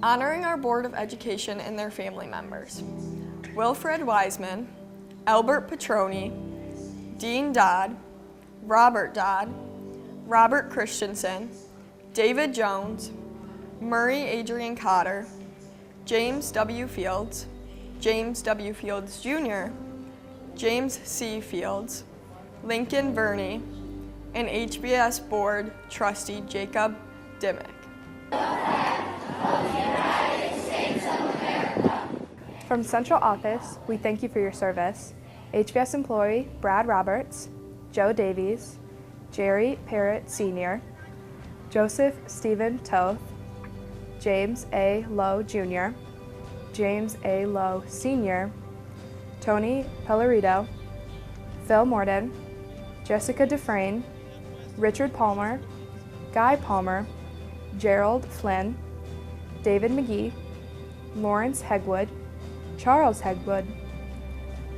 Honoring our Board of Education and their family members. Wilfred Wiseman, Albert Petroni, Dean Dodd, Robert Dodd, Robert Christensen, David Jones, Murray Adrian Cotter, James W. Fields, James W. Fields Jr., James C. Fields, Lincoln Verney, and HVS Board Trustee Jacob Dimmick. From Central Office, we thank you for your service. HVS employee Brad Roberts, Joe Davies, Jerry Parrott Sr., Joseph Stephen Toth, James A. Lowe Jr., James A. Lowe Sr., Tony Pellerito, Phil Morden, Jessica Dufresne, Richard Palmer, Guy Palmer, Gerald Flynn, David McGee, Lawrence Hegwood, Charles Hegwood,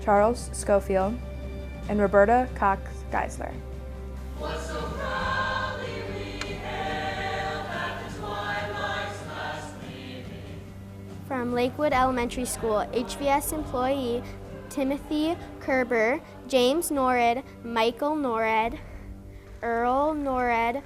Charles Schofield, and Roberta Cox Geisler. From Lakewood Elementary School, HVS employee Timothy Kerber, James Norred, Michael Norred, Earl Norred,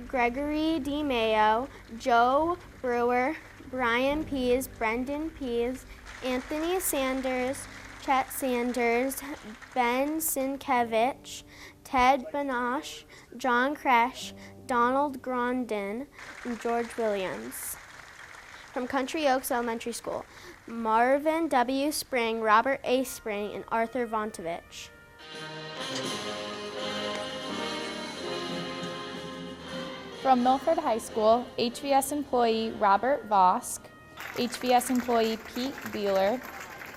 Gregory D. Mayo, Joe Brewer, Brian Pease, Brendan Pease, Anthony Sanders, Chet Sanders, Ben Sienkiewicz, Ted Banosh, John Kresh, Donald Grondin, and George Williams. From Country Oaks Elementary School, Marvin W. Spring, Robert A. Spring, and Arthur Vontovich. From Milford High School, HVS employee Robert Vosk, HVS employee Pete Beeler,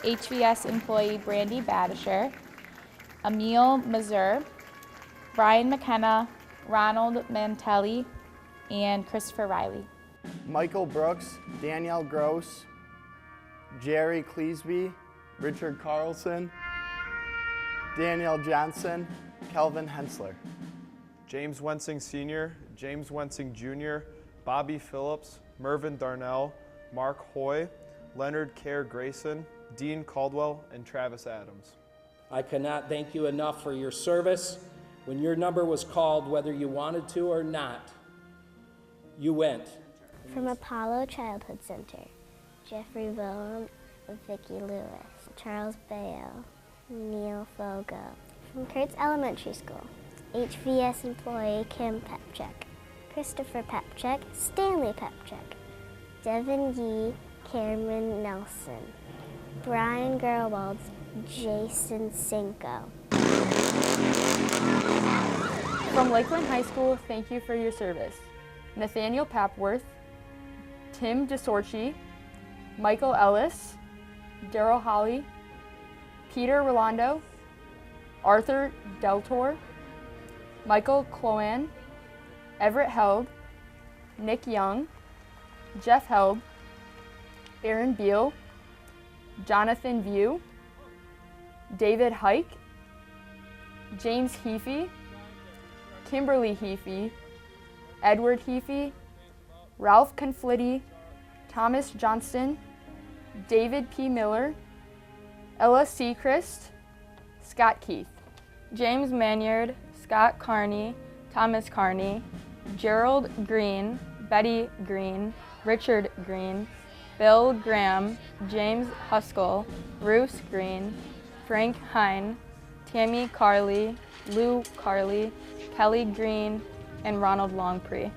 HVS employee Brandy Badisher, Emil Mazur, Brian McKenna, Ronald Mantelli, and Christopher Riley. Michael Brooks, Danielle Gross, Jerry Cleesby, Richard Carlson, Danielle Johnson, Kelvin Hensler. James Wensing Sr., James Wensing Jr., Bobby Phillips, Mervyn Darnell, Mark Hoy, Leonard Kerr Grayson, Dean Caldwell, and Travis Adams. I cannot thank you enough for your service. When your number was called, whether you wanted to or not, you went. From Apollo Childhood Center, Jeffrey Willem, Vicki Lewis, Charles Bayo, Neil Fogo. From Kurtz Elementary School, HVS employee Kim Pepchek, Christopher Pepchek, Stanley Pepchek, Devin Yee, Cameron Nelson, Brian Gerwalds, Jason Cinco. From Lakeland High School, thank you for your service. Nathaniel Papworth, Tim DeSorchi, Michael Ellis, Daryl Holly, Peter Rolando, Arthur Deltor, Michael Cloan, Everett Held, Nick Young, Jeff Held, Aaron Beal, Jonathan View, David Hike, James Heafy, Kimberly Heafy, Edward Heafy, Ralph Conflitti, Thomas Johnston, David P. Miller, Ella Seacrest, Scott Keith. James Manyard, Scott Carney, Thomas Carney, Gerald Green, Betty Green, Richard Green, Bill Graham, James Huskell, Bruce Green, Frank Hine, Tammy Carley, Lou Carley, Kelly Green, and Ronald Longpree.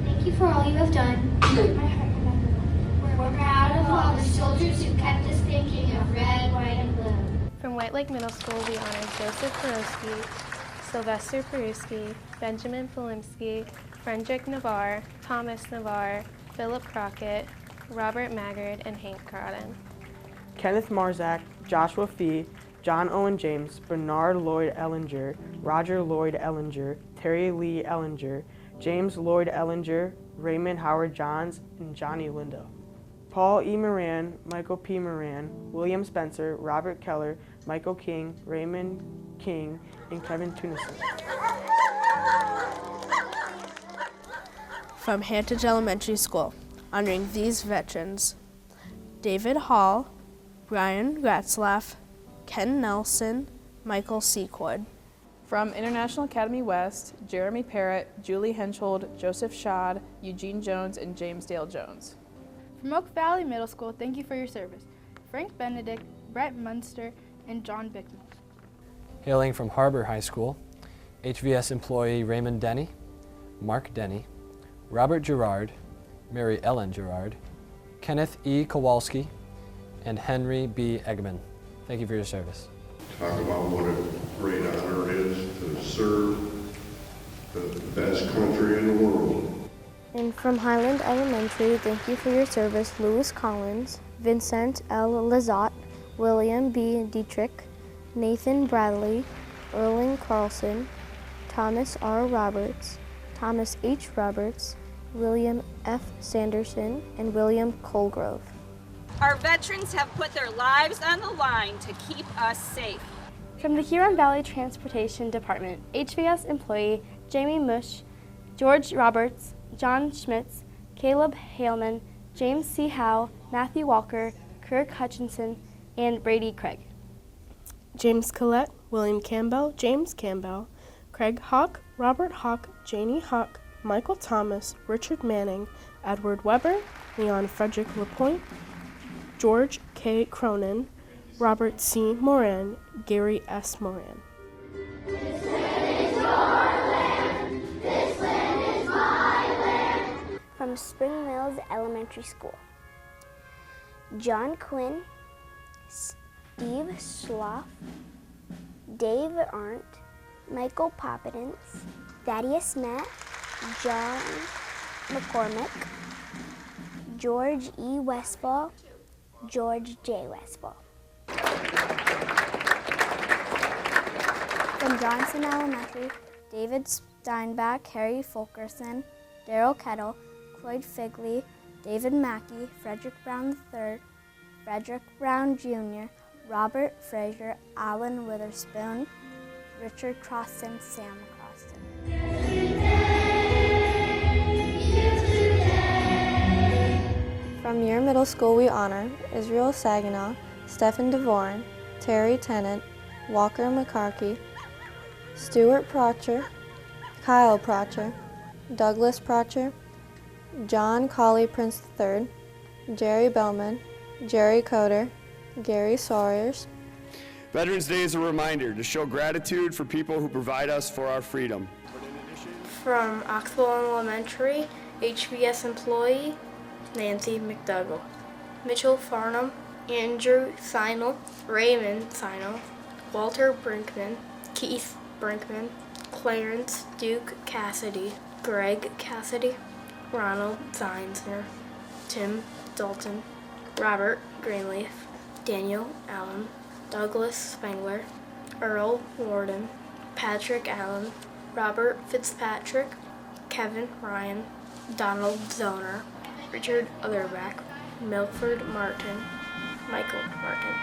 Thank you for all you have done. We're proud of all the soldiers who kept us thinking of red, white, and blue. From White Lake Middle School, we honor Joseph Peroski, Sylvester Peruski, Benjamin Polimski, Frederick Navarre, Thomas Navarre, Philip Crockett, Robert Maggard, and Hank Crodden. Kenneth Marzak, Joshua Fee, John Owen James, Bernard Lloyd Ellinger, Roger Lloyd Ellinger, Terry Lee Ellinger, James Lloyd Ellinger, Raymond Howard Johns, and Johnny Lindo. Paul E. Moran, Michael P. Moran, William Spencer, Robert Keller, Michael King, Raymond King, and Kevin Tunison. From Hantage Elementary School, honoring these veterans: David Hall, Brian Gratzlaff, Ken Nelson, Michael Sequoid. From International Academy West, Jeremy Parrott, Julie Henschhold, Joseph Schad, Eugene Jones, and James Dale Jones. From Oak Valley Middle School, thank you for your service. Frank Benedict, Brett Munster, and John Bickman. Hailing from Harbor High School, HVS employee Raymond Denny, Mark Denny, Robert Gerard, Mary Ellen Gerard, Kenneth E. Kowalski, and Henry B. Eggman. Thank you for your service. Talk about what a great honor it is to serve the best country in the world. And from Highland Elementary, thank you for your service: Lewis Collins, Vincent L. Lizotte, William B. Dietrich, Nathan Bradley, Erling Carlson, Thomas R. Roberts, Thomas H. Roberts, William F. Sanderson, and William Colgrove. Our veterans have put their lives on the line to keep us safe. From the Huron Valley Transportation Department, HVS employee Jamie Mush, George Roberts, John Schmitz, Caleb Haleman, James C. Howe, Matthew Walker, Kirk Hutchinson, and Brady Craig. James Collette, William Campbell, James Campbell, Craig Hawk, Robert Hawk, Janie Hawk, Michael Thomas, Richard Manning, Edward Weber, Leon Frederick LaPointe, George K. Cronin, Robert C. Moran, Gary S. Moran. This land is your land. This land is my land. From Spring Mills Elementary School, John Quinn, Steve Schloff, Dave Arndt, Michael Poppidance, Thaddeus Matt, John McCormick, George E. Westfall, George J. Westfall. From Johnson Elementary, David Steinbach, Harry Fulkerson, Daryl Kettle, Cloyd Figley, David Mackey, Frederick Brown III, Frederick Brown Jr., Robert Frazier, Alan Witherspoon, Richard Croston, Sam Croston. From your middle school, we honor Israel Saginaw, Stephen DeVoren, Terry Tennant, Walker McCarkey, Stuart Procher, Kyle Procher, Douglas Procher, John Colley Prince III, Jerry Bellman, Jerry Coder, Gary Sawyers. Veterans Day is a reminder to show gratitude for people who provide us for our freedom. From Oxbow Elementary, HVS employee Nancy McDougall, Mitchell Farnham, Andrew Seinel, Raymond Seinel, Walter Brinkman, Keith Brinkman, Clarence Duke Cassidy, Greg Cassidy, Ronald Zinsner, Tim Dalton, Robert Greenleaf, Daniel Allen, Douglas Spengler, Earl Warden, Patrick Allen, Robert Fitzpatrick, Kevin Ryan, Donald Zoner, Richard Otherback, Milford Martin, Michael Martin.